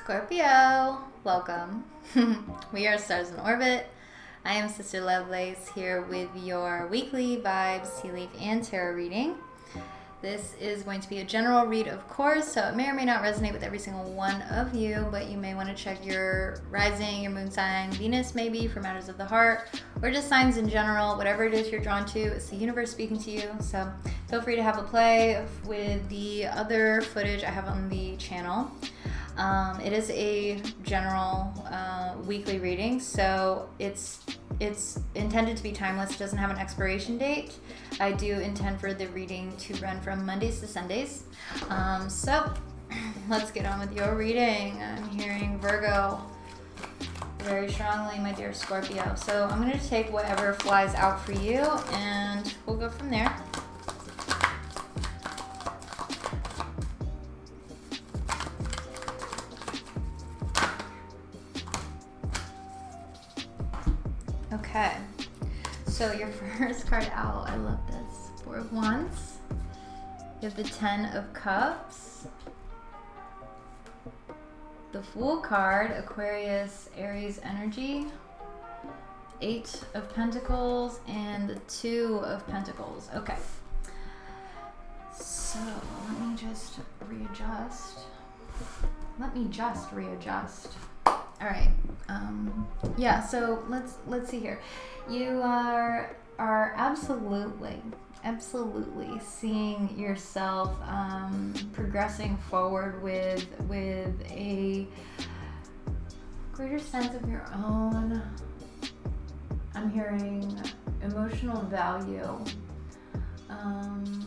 Scorpio, welcome. We are stars in orbit. I am Sister Lovelace here with your weekly vibes, tea leaf, and tarot reading. This is going to be a general read, of course, so it may or may not resonate with every single one of you, but you may want to check your rising, your moon sign, Venus maybe for matters of the heart, or just signs in general. Whatever it is you're drawn to, it's the universe speaking to you. So feel free to have a play with the other footage I have on the channel. It is a general weekly reading, so it's intended to be timeless. It doesn't have an expiration date. I do intend for the reading to run from Mondays to Sundays. So let's get on with your reading. I'm hearing Virgo very strongly, my dear Scorpio. So I'm going to take whatever flies out for you, and we'll go from there. Okay, so your first card out, I love this, 4 of Wands. You have the 10 of Cups, the Fool card, Aquarius, Aries energy, 8 of Pentacles, and the 2 of Pentacles. Okay, so let me just readjust. All right. Yeah, so let's see here. You are absolutely seeing yourself progressing forward with a greater sense of your own. I'm hearing emotional value. I'm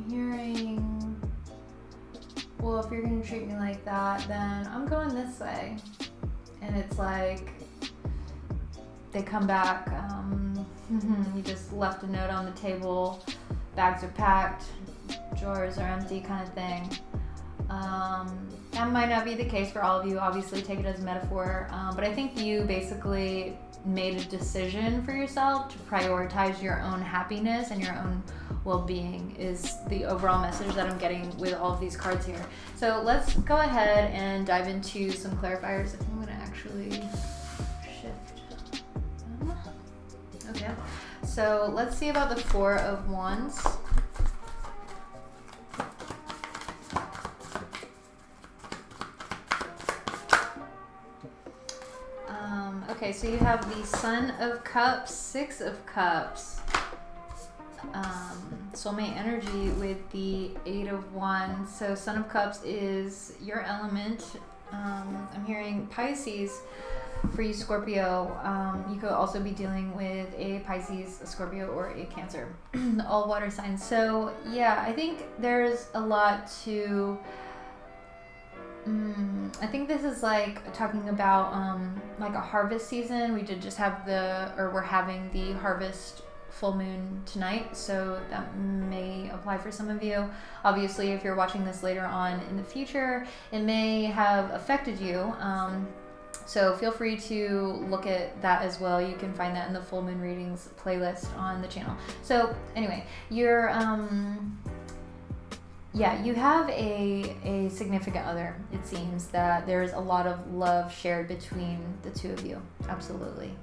hearing, well, if you're gonna treat me like that, then I'm going this way. And it's like they come back, you just left a note on the table, bags are packed, drawers are empty, kind of thing. That might not be the case for all of you, obviously take it as a metaphor, but I think you basically made a decision for yourself to prioritize your own happiness and your own well-being is the overall message that I'm getting with all of these cards here. So let's go ahead and dive into some clarifiers. I'm going to actually shift them. Okay, so let's see about the 4 of Wands. Okay, so you have the Son of Cups, 6 of Cups, soulmate energy with the 8 of Wands. So Son of Cups is your element. I'm hearing Pisces for you, Scorpio. You could also be dealing with a Pisces, a Scorpio, or a Cancer, all water signs. So yeah, I think there's a lot to... I think this is like talking about like a harvest season. We did just have we're having the harvest full moon tonight, so that may apply for some of you. Obviously, if you're watching this later on in the future, it may have affected you. So feel free to look at that as well. You can find that in the full moon readings playlist on the channel. So anyway, you're yeah, you have a significant other. It seems that there's a lot of love shared between the two of you. Absolutely.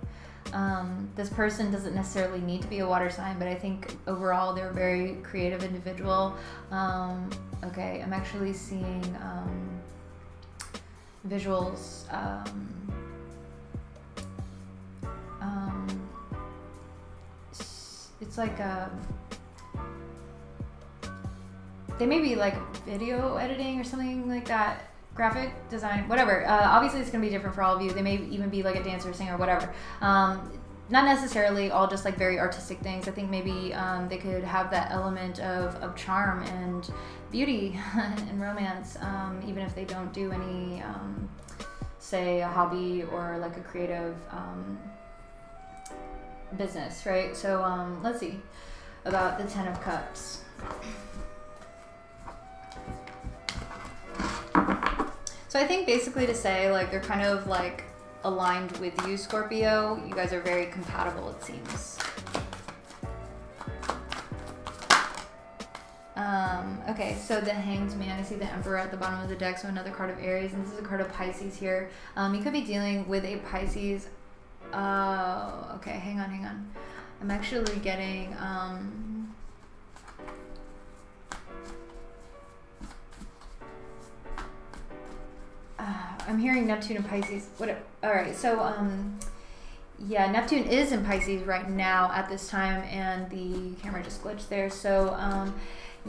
This person doesn't necessarily need to be a water sign, but I think overall they're a very creative individual. Okay, I'm actually seeing visuals. It's like they may be like video editing or something like that, graphic design, whatever. Obviously it's gonna be different for all of you. They may even be like a dancer, singer, whatever. Not necessarily all just like very artistic things. I think maybe they could have that element of charm and beauty and romance, even if they don't do any, say, a hobby or like a creative business, right? So let's see about the 10 of Cups. So I think basically to say, like, they're kind of like aligned with you, Scorpio. You guys are very compatible, it seems. Okay, so the Hanged Man, I see the Emperor at the bottom of the deck, so another card of Aries, and this is a card of Pisces here. You could be dealing with a Pisces. Okay, hang on. I'm actually getting, I'm hearing Neptune and Pisces. Alright, so, yeah, Neptune is in Pisces right now at this time, and the camera just glitched there. So,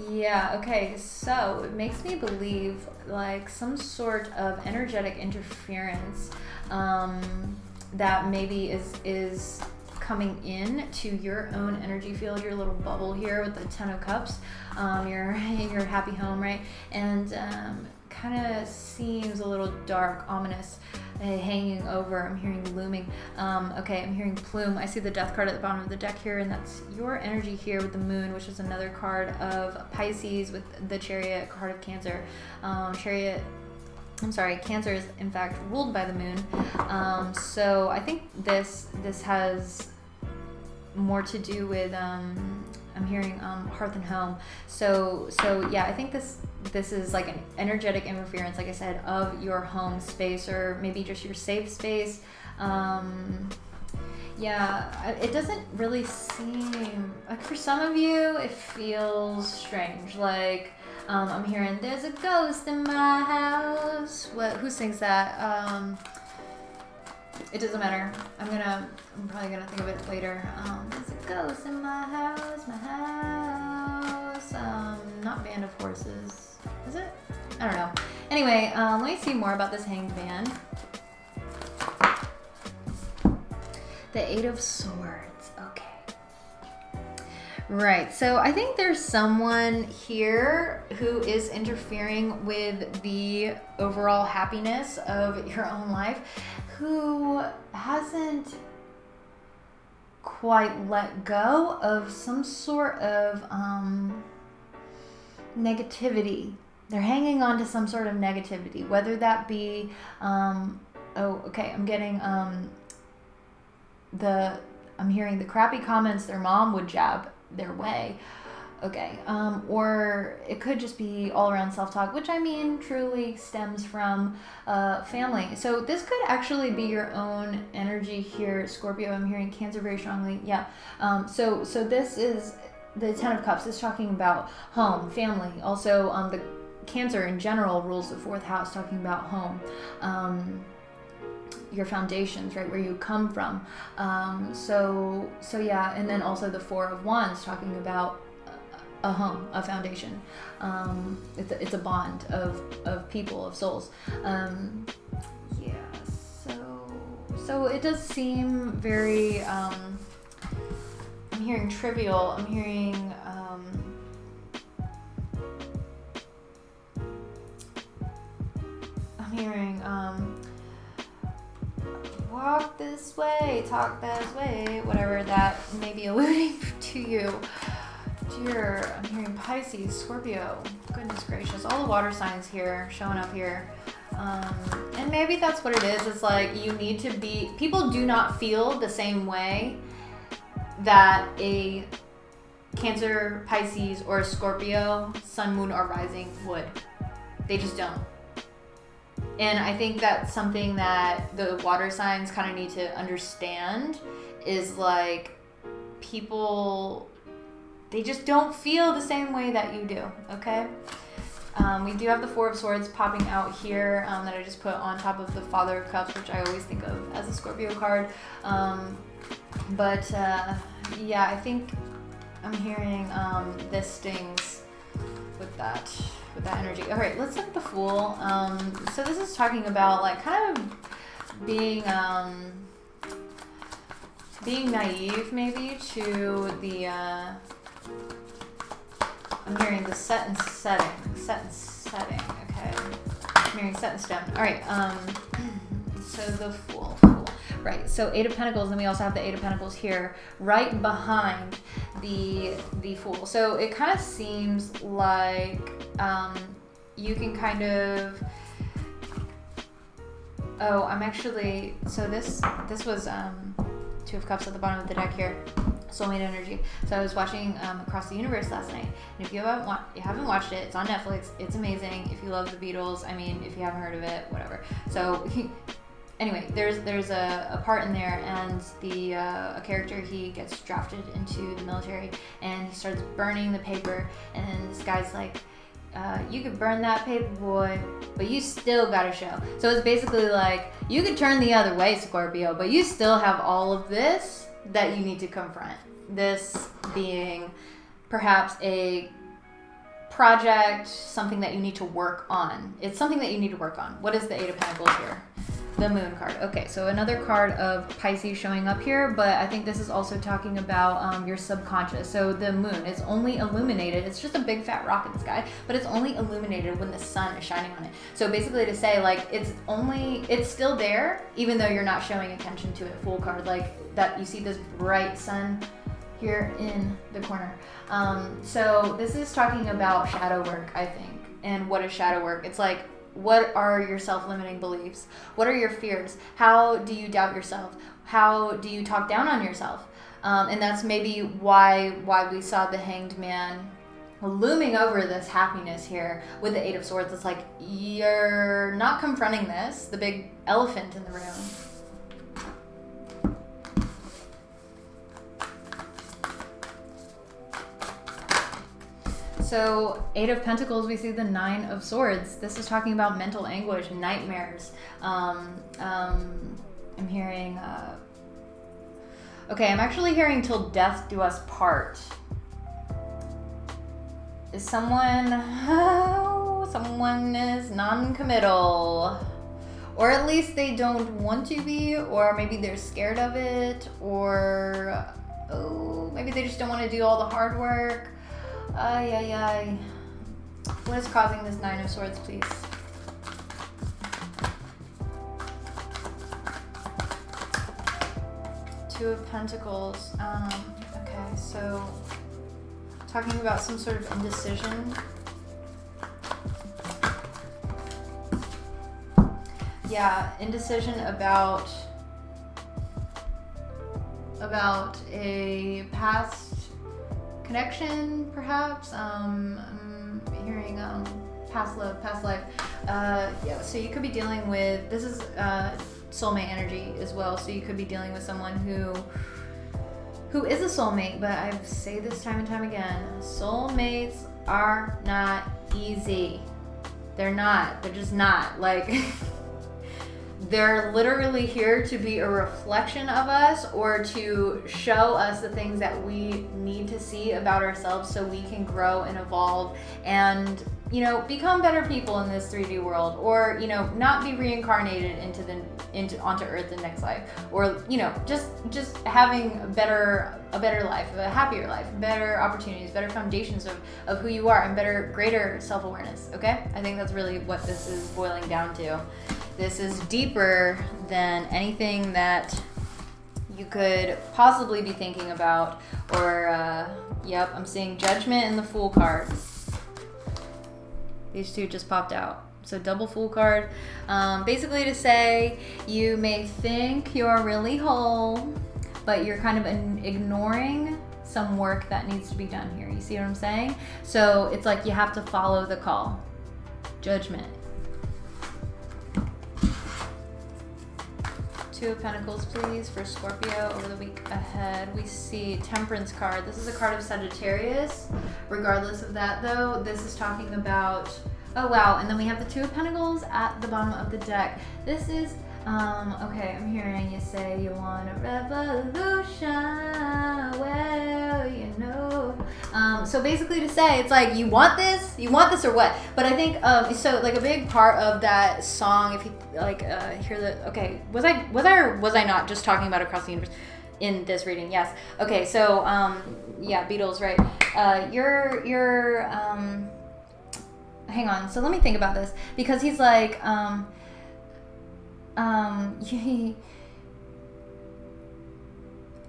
yeah, okay, so it makes me believe like some sort of energetic interference that maybe is coming in to your own energy field, your little bubble here with the Ten of Cups, your happy home, right? And kind of seems a little dark, ominous, hanging over. I'm hearing looming. Okay, I'm hearing plume. I see the Death card at the bottom of the deck here, and that's your energy here with the Moon, which is another card of Pisces with the Chariot, card of Cancer. Cancer is in fact ruled by the Moon. So I think this has more to do with I'm hearing hearth and home. So yeah, I think this is like an energetic interference, like I said, of your home space, or maybe just your safe space. Yeah, it doesn't really seem like, for some of you it feels strange, like I'm hearing there's a ghost in my house. Who sings that? It doesn't matter. I'm probably gonna think of it later. There's a ghost in my house. Not Band of Horses. Is it? I don't know. Anyway, let me see more about this Hanged Man. The Eight of Swords. Okay. Right, so I think there's someone here who is interfering with the overall happiness of your own life, who hasn't quite let go of some sort of negativity. They're hanging on to some sort of negativity, whether that be, I'm getting I'm hearing the crappy comments their mom would jab their way. Okay, or it could just be all around self-talk, which I mean truly stems from family. So this could actually be your own energy here, Scorpio. I'm hearing Cancer very strongly. Yeah. So this is the Ten of Cups. Is talking about home, family. Also, the Cancer in general rules the fourth house, talking about home. Your foundations, right, where you come from. So yeah, and then also the Four of Wands, talking about a home, a foundation. It's a bond of people, of souls. Yeah, so it does seem very, I'm hearing trivial, I'm hearing, walk this way, talk that way, whatever that may be alluding to you. Dear, I'm hearing Pisces, Scorpio, goodness gracious, all the water signs here, showing up here. And maybe that's what it is. It's like you need to be, people do not feel the same way that a Cancer, Pisces, or a Scorpio, Sun, Moon, or Rising would. They just don't. And I think that's something that the water signs kind of need to understand, is like people, they just don't feel the same way that you do, okay? We do have the Four of Swords popping out here that I just put on top of the Father of Cups, which I always think of as a Scorpio card. Yeah, I think I'm hearing this stings with that energy. All right, let's look at the Fool. So this is talking about like kind of being naive maybe to the I'm hearing the set and setting. Okay, I'm hearing set and stone. All right, so the Fool. Right, so Eight of Pentacles, and we also have the Eight of Pentacles here right behind the Fool. So it kind of seems like you can kind of, I'm actually, so this was Two of Cups at the bottom of the deck here. Soulmate energy. So I was watching Across the Universe last night, and if you haven't watched it, it's on Netflix. It's amazing. If you love the Beatles, I mean, if you haven't heard of it, whatever. So anyway, there's a part in there, and a character, he gets drafted into the military, and he starts burning the paper, and this guy's like, you could burn that paper, boy, but you still gotta show. So it's basically like, you could turn the other way, Scorpio, but you still have all of this that you need to confront. This being perhaps a project, something that you need to work on. It's something that you need to work on. What is the Eight of Pentacles here? The Moon card. Okay, so another card of Pisces showing up here, but I think this is also talking about your subconscious. So the moon is only illuminated. It's just a big fat rock in the sky, but it's only illuminated when the sun is shining on it. So basically to say, like, it's still there, even though you're not showing attention to it. Full card, like that, you see this bright sun here in the corner. So this is talking about shadow work, I think. And what is shadow work? It's like, what are your self-limiting beliefs? What are your fears? How do you doubt yourself? How do you talk down on yourself? And that's maybe why we saw the Hanged Man looming over this happiness here with the Eight of Swords. It's like, you're not confronting this, the big elephant in the room. So, Eight of Pentacles, we see the Nine of Swords. This is talking about mental anguish, nightmares. I'm hearing, okay, I'm actually hearing till death do us part. Is someone is non-committal. Or at least they don't want to be, or maybe they're scared of it, or maybe they just don't want to do all the hard work. What is causing this Nine of Swords, please? Two of Pentacles. Okay, so talking about some sort of indecision. Yeah, indecision about a past connection, perhaps. I'm hearing past love, past life. Yeah, so you could be dealing with, this is soulmate energy as well, so you could be dealing with someone who is a soulmate, but I say this time and time again, soulmates are not easy. They're not. They're just not. Like, they're literally here to be a reflection of us, or to show us the things that we need to see about ourselves so we can grow and evolve and, you know, become better people in this 3D world, or, you know, not be reincarnated onto Earth in next life, or, you know, just having a better life, a happier life, better opportunities, better foundations of who you are, and greater self-awareness. Okay, I think that's really what this is boiling down to. This is deeper than anything that you could possibly be thinking about, or yep, I'm seeing Judgment and the Fool card. These two just popped out. So double Fool card, basically to say you may think you're really whole, but you're kind of ignoring some work that needs to be done here. You see what I'm saying? So it's like you have to follow the call. Judgment. Two of Pentacles, please, for Scorpio over the week ahead. We see Temperance card. This is a card of Sagittarius. Regardless of that, though, this is talking about, oh wow, and then we have the Two of Pentacles at the bottom of the deck. This is, okay, I'm hearing you say you want a revolution, well, you know. So basically to say, it's like, you want this or what? But I think, so like a big part of that song, if you like hear the, okay, was I not just talking about Across the Universe in this reading? Yes. Okay, so, yeah, Beatles, right? You're hang on, so let me think about this, because he's like,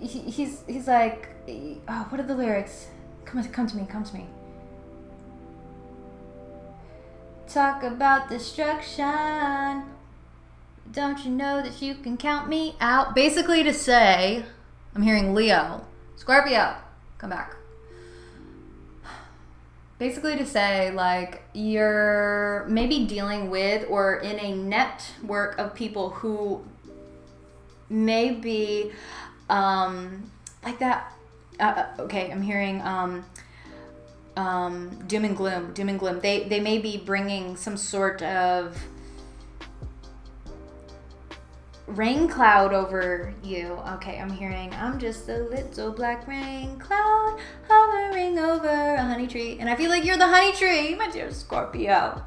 he's like, oh, what are the lyrics? Come to me. Talk about destruction. Don't you know that you can count me out? Basically to say, I'm hearing Leo. Scorpio, come back. Basically to say, like, you're maybe dealing with or in a network of people who may be like that. Okay, I'm hearing doom and gloom. They may be bringing some sort of rain cloud over you. Okay, I'm hearing, I'm just a little black rain cloud hovering over a honey tree. And I feel like you're the honey tree, my dear Scorpio.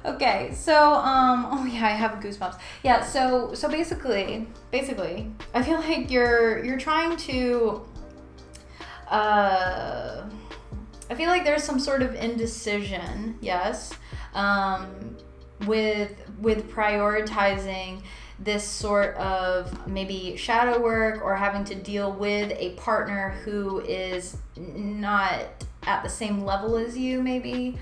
Okay, so, oh yeah, I have goosebumps. Yeah, so basically, I feel like you're trying to, I feel like there's some sort of indecision, yes, with prioritizing this sort of maybe shadow work or having to deal with a partner who is not at the same level as you, maybe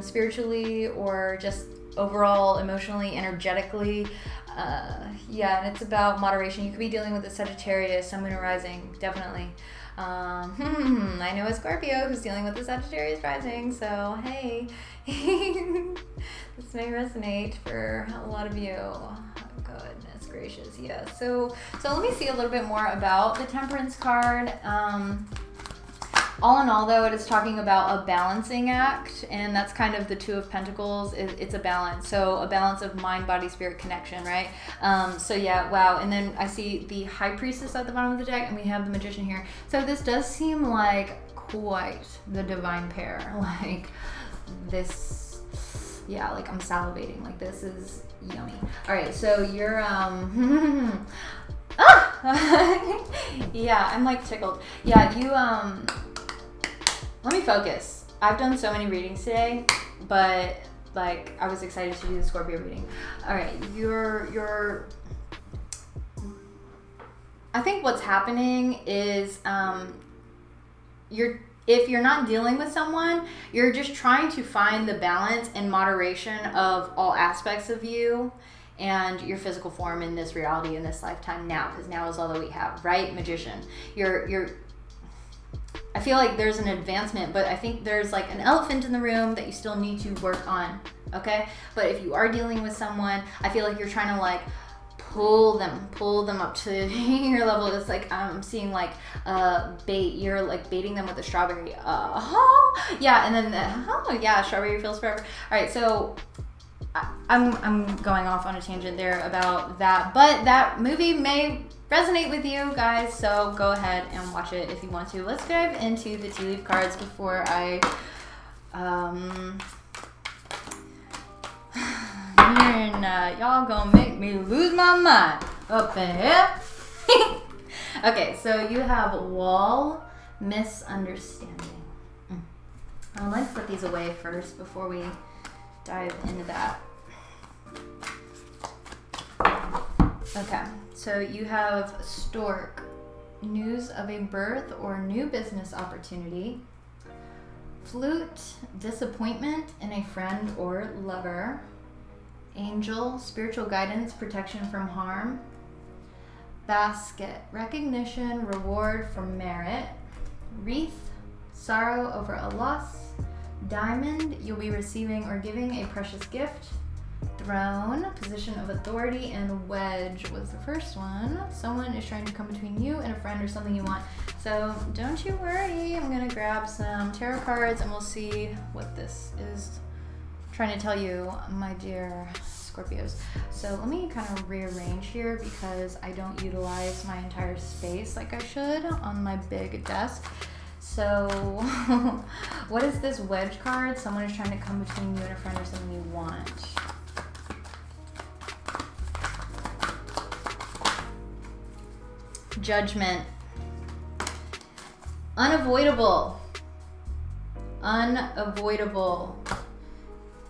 spiritually or just overall emotionally, energetically. Yeah, and it's about moderation. You could be dealing with a Sagittarius, Sun, Moon, Rising, definitely. I know a Scorpio who's dealing with the Sagittarius rising, so hey, this may resonate for a lot of you. Goodness gracious, yeah. So let me see a little bit more about the Temperance card. All in all, though, it is talking about a balancing act, and that's kind of the Two of Pentacles. It's a balance, so a balance of mind, body, spirit connection, right? So yeah, wow. And then I see the High Priestess at the bottom of the deck, and we have the Magician here. So this does seem like quite the divine pair. Like this, yeah, like I'm salivating. Like this is yummy. All right, so you're yeah, I'm like tickled. Yeah, you let me focus. I've done so many readings today, but like I was excited to do the Scorpio reading. All right, I think what's happening is if you're not dealing with someone, you're just trying to find the balance and moderation of all aspects of you and your physical form in this reality, in this lifetime now, because now is all that we have, right? Magician. I feel like there's an advancement, but I think there's like an elephant in the room that you still need to work on, okay? But if you are dealing with someone, I feel like you're trying to like pull them up to your level. It's like I'm seeing like bait. You're like baiting them with a strawberry. Yeah, and then yeah, strawberry feels forever. All right, so I'm going off on a tangent there about that, but that movie may resonate with you guys, so go ahead and watch it if you want to. Let's dive into the tea leaf cards before I y'all gonna make me lose my mind up in here. Okay, so you have wall misunderstanding. I'd like to put these away first before we dive into that. Okay, so you have stork, news of a birth or new business opportunity. Flute, disappointment in a friend or lover. Angel, spiritual guidance, protection from harm. Basket, recognition, reward for merit. Wreath, sorrow over a loss. Diamond, you'll be receiving or giving a precious gift. Throne, position of authority, and wedge was the first one. Someone is trying to come between you and a friend or something you want. So don't you worry. I'm gonna grab some tarot cards and we'll see what this is trying to tell you, my dear Scorpios. So let me kind of rearrange here because I don't utilize my entire space like I should on my big desk. So what is this wedge card? Someone is trying to come between you and a friend or something you want. Judgment. Unavoidable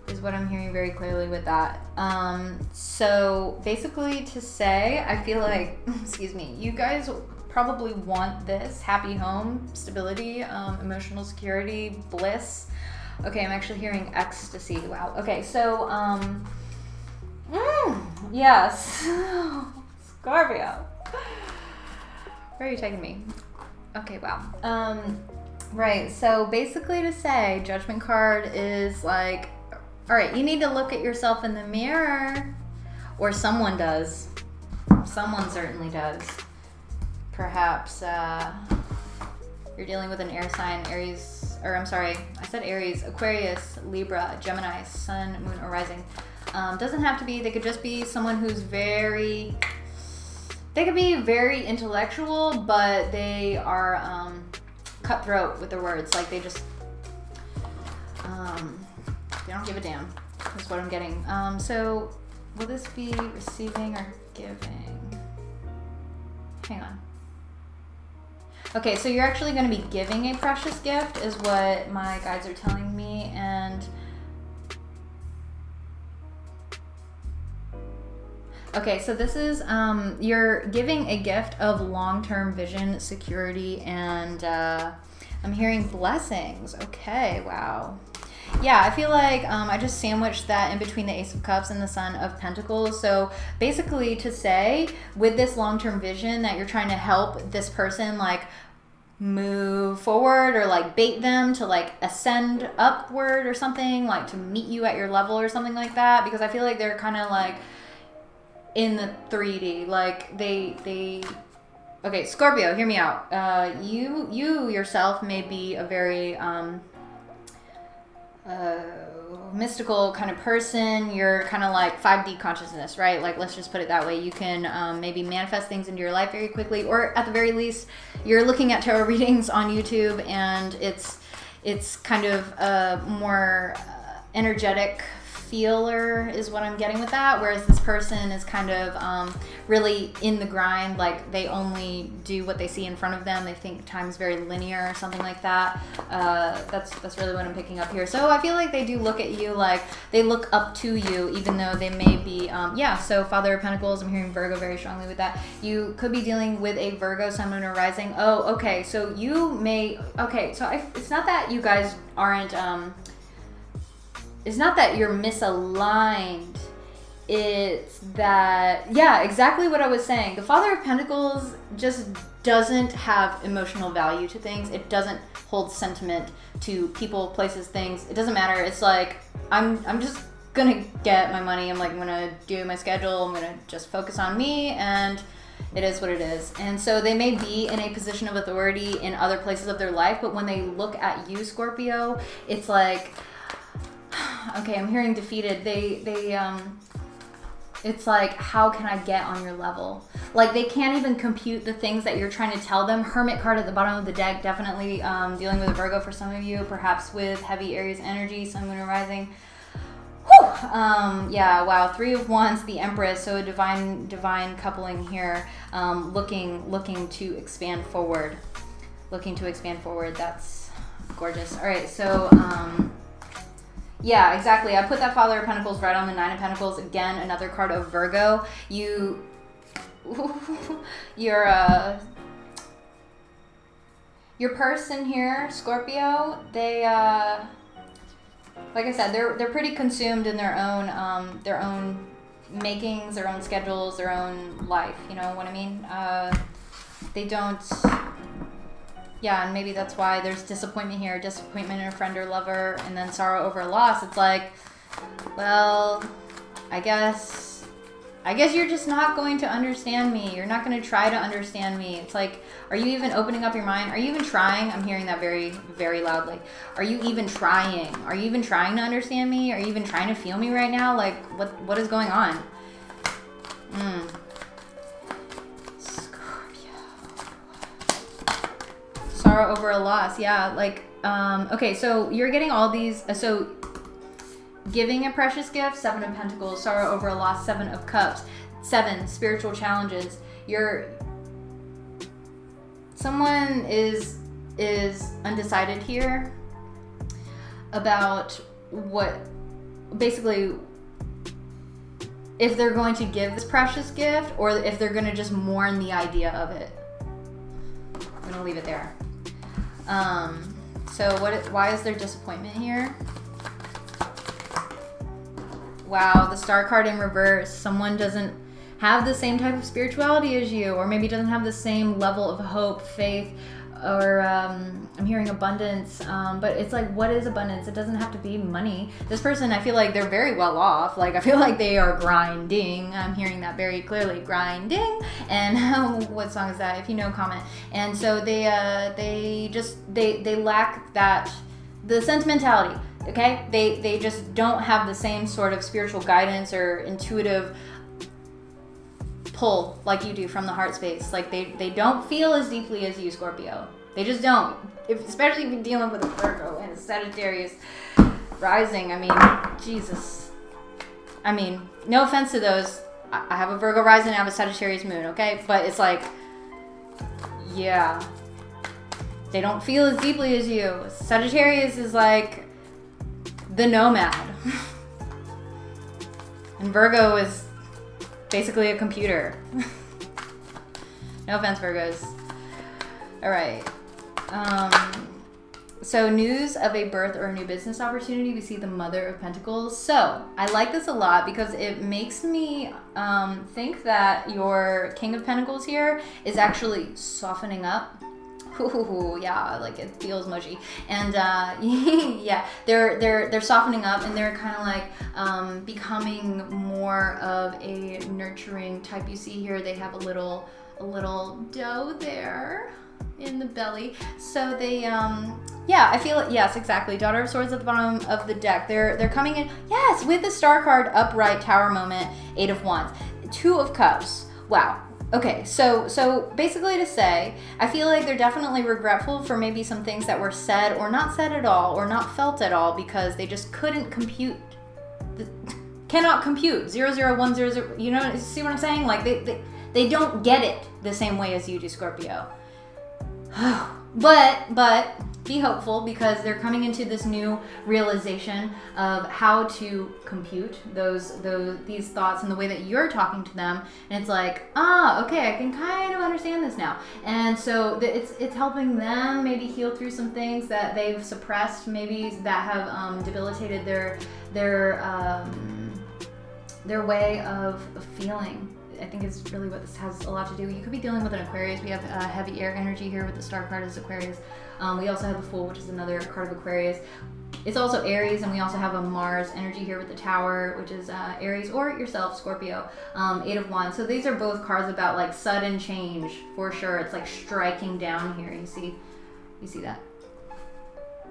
is what I'm hearing very clearly with that. So basically to say, I feel like, excuse me, you guys probably want this happy home, stability, emotional security, bliss. Okay, I'm actually hearing ecstasy. Wow. Okay, so, yes, Scorpio. Where are you taking me? Okay, wow. Right, so basically to say, Judgment card is like, all right, you need to look at yourself in the mirror. Or someone does. Someone certainly does. Perhaps you're dealing with an air sign, Aries, or I'm sorry, I said Aries, Aquarius, Libra, Gemini, Sun, Moon, or Rising. Doesn't have to be, they could just be someone who's they could be very intellectual, but they are cutthroat with their words. Like they just, they don't give a damn, is what I'm getting. So will this be receiving or giving? Hang on. Okay, so you're actually going to be giving a precious gift is what my guides are telling me. And okay, so this is, you're giving a gift of long-term vision, security, and I'm hearing blessings. Okay, wow. Yeah, I feel like I just sandwiched that in between the Ace of Cups and the Sun of Pentacles. So basically to say, with this long-term vision that you're trying to help this person like move forward or like bait them to like ascend upward or something, like to meet you at your level or something like that. Because I feel like they're kind of like in the 3D, like they okay, Scorpio, hear me out. You yourself may be a very mystical kind of person. You're kind of like 5D consciousness, right? Like, let's just put it that way. You can maybe manifest things into your life very quickly, or at the very least, you're looking at tarot readings on YouTube, and it's kind of a more energetic feeler is what I'm getting with that, whereas this person is kind of really in the grind, like they only do what they see in front of them. They think time's very linear or something like that. That's really what I'm picking up here. So I feel like they do look at you, like they look up to you, even though they may be so Father of Pentacles, I'm hearing Virgo very strongly with that. You could be dealing with a Virgo, Sun, Moon, or Rising. Oh, okay, so you may, okay, so it's not that you guys aren't it's not that you're misaligned. It's that, yeah, exactly what I was saying. The Father of Pentacles just doesn't have emotional value to things. It doesn't hold sentiment to people, places, things. It doesn't matter. It's like, I'm just gonna get my money. I'm gonna do my schedule. I'm gonna just focus on me, and it is what it is. And so they may be in a position of authority in other places of their life, but when they look at you, Scorpio, it's like, okay, I'm hearing defeated. It's like, how can I get on your level? Like, they can't even compute the things that you're trying to tell them. Hermit card at the bottom of the deck, definitely dealing with a Virgo for some of you, perhaps with heavy Aries energy, Sun, Moon, or Rising. Whew. Yeah, wow, 3 of Wands, the Empress, so a divine coupling here, looking to expand forward. That's gorgeous. All right, so yeah, exactly. I put that Father of Pentacles right on the 9 of Pentacles. Again, another card of Virgo. Your person here, Scorpio, they like I said, they're pretty consumed in their own makings, their own schedules, their own life. You know what I mean? They don't. Yeah, and maybe that's why there's disappointment here, disappointment in a friend or lover, and then sorrow over a loss. It's like, well, I guess you're just not going to understand me. You're not going to try to understand me. It's like, are you even opening up your mind? Are you even trying? I'm hearing that very, very loudly. Are you even trying? Are you even trying to understand me? Are you even trying to feel me right now? Like, what is going on? Sorrow over a loss. Yeah, like, okay, so you're getting all these, so giving a precious gift, 7 of Pentacles, sorrow over a loss, 7 of Cups, 7 spiritual challenges. Someone is undecided here about what, basically, if they're going to give this precious gift or if they're going to just mourn the idea of it. I'm gonna leave it there. So why is there disappointment here? Wow, the Star card in reverse. Someone doesn't have the same type of spirituality as you, or maybe doesn't have the same level of hope, faith, I'm hearing abundance, but it's like, what is abundance? It doesn't have to be money. This person, I feel like they're very well off. Like, I feel like they are grinding. I'm hearing that very clearly, grinding. And what song is that? If you know, comment. And so they lack that, the sentimentality. Okay, they just don't have the same sort of spiritual guidance or intuitive pull like you do from the heart space. Like they don't feel as deeply as you, Scorpio. They just don't. Especially if you're dealing with a Virgo and a Sagittarius rising. I mean, Jesus. I mean, no offense to those. I have a Virgo rising and I have a Sagittarius moon, okay? But it's like, yeah. They don't feel as deeply as you. Sagittarius is like the nomad. And Virgo is basically a computer. No offense, Virgos. All right. So news of a birth or a new business opportunity. We see the Mother of Pentacles. So I like this a lot because it makes me think that your King of Pentacles here is actually softening up. Ooh, yeah, like it feels mushy, and yeah, they're softening up, and they're kind of like becoming more of a nurturing type. You see here, they have a little doe there in the belly, so they yeah, I feel it. Yes, exactly. Daughter of Swords at the bottom of the deck. They're coming in. Yes, with the Star card, upright, Tower moment, 8 of Wands, 2 of Cups. Wow. Okay, so basically to say, I feel like they're definitely regretful for maybe some things that were said or not said at all or not felt at all because they just couldn't compute, cannot compute 00100. You know, see what I'm saying? Like they don't get it the same way as you do, Scorpio. But be hopeful because they're coming into this new realization of how to compute these thoughts in the way that you're talking to them, and it's like, okay, I can kind of understand this now. And so it's helping them maybe heal through some things that they've suppressed, maybe that have debilitated their way of feeling. I think is really what this has a lot to do. You could be dealing with an Aquarius. We have heavy air energy here with the Star card as Aquarius. We also have the Fool, which is another card of Aquarius. It's also Aries, and we also have a Mars energy here with the Tower, which is Aries, or yourself, Scorpio, 8 of Wands. So these are both cards about like sudden change, for sure. It's like striking down here. You see that?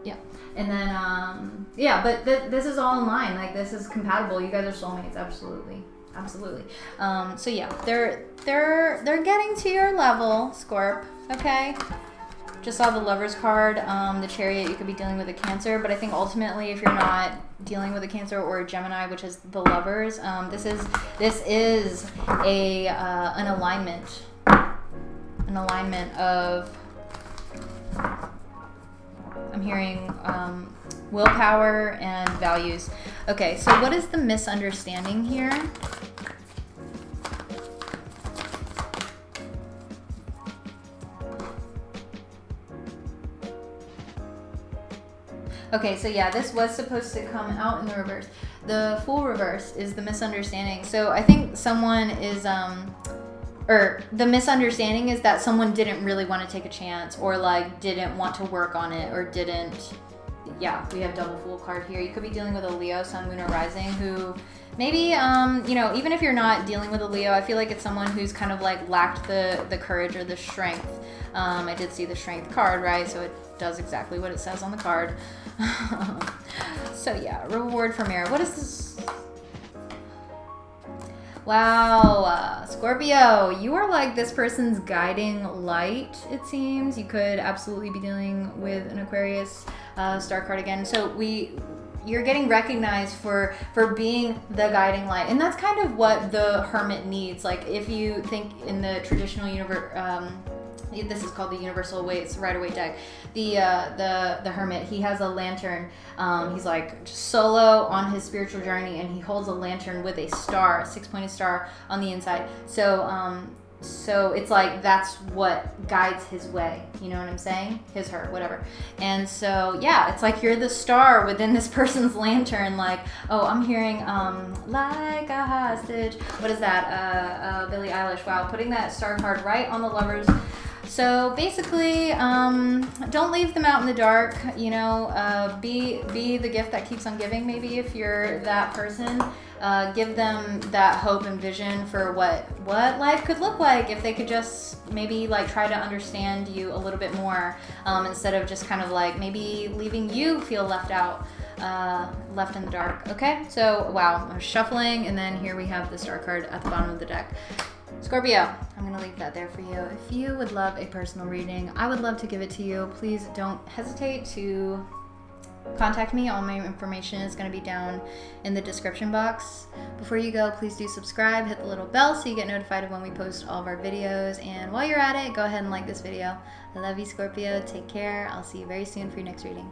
Yeah. And then, yeah, but this is all in line. Like, this is compatible. You guys are soulmates, absolutely. Absolutely. So yeah, they're getting to your level, Scorp. Okay. Just saw the Lovers card, the Chariot. You could be dealing with a Cancer, but I think ultimately, if you're not dealing with a Cancer or a Gemini, which is the Lovers, this is an alignment of. I'm hearing willpower and values. Okay, so what is the misunderstanding here? Okay, so yeah, this was supposed to come out in the reverse. The Fool reverse is the misunderstanding. So I think someone is, or the misunderstanding is that someone didn't really want to take a chance, or like didn't want to work on it, or didn't. Yeah, we have double Fool card here. You could be dealing with a Leo, Sun, Moon, or Rising who maybe, you know, even if you're not dealing with a Leo, I feel like it's someone who's kind of like lacked the courage or the strength. I did see the Strength card, right? So it does exactly what it says on the card. So yeah, reward for mirror. What is this? Wow, Scorpio, you are like this person's guiding light, it seems. You could absolutely be dealing with an Aquarius Star card again. So you're getting recognized for being the guiding light, and that's kind of what the Hermit needs. Like, if you think in the traditional universe, this is called the Universal Waite Rider-Waite deck. The Hermit, he has a lantern. He's like just solo on his spiritual journey, and he holds a lantern with a star, a 6-pointed star on the inside. So it's like that's what guides his way. You know what I'm saying? His, her, whatever. And so yeah, it's like you're the star within this person's lantern. Like, oh, I'm hearing like a hostage. What is that? Billie Eilish. Wow, putting that Star card right on the Lovers So basically, don't leave them out in the dark. You know, be the gift that keeps on giving. Maybe if you're that person, give them that hope and vision for what life could look like if they could just maybe like try to understand you a little bit more, instead of just kind of like maybe leaving you feel left out. Left in the dark. Okay, so wow, I'm shuffling, and then here we have the star card at the bottom of the deck. Scorpio, I'm going to leave that there for you. If you would love a personal reading, I would love to give it to you. Please don't hesitate to contact me. All my information is going to be down in the description box. Before you go, please do subscribe, hit the little bell so you get notified of when we post all of our videos. And while you're at it, go ahead and like this video. I love you, Scorpio. Take care. I'll see you very soon for your next reading.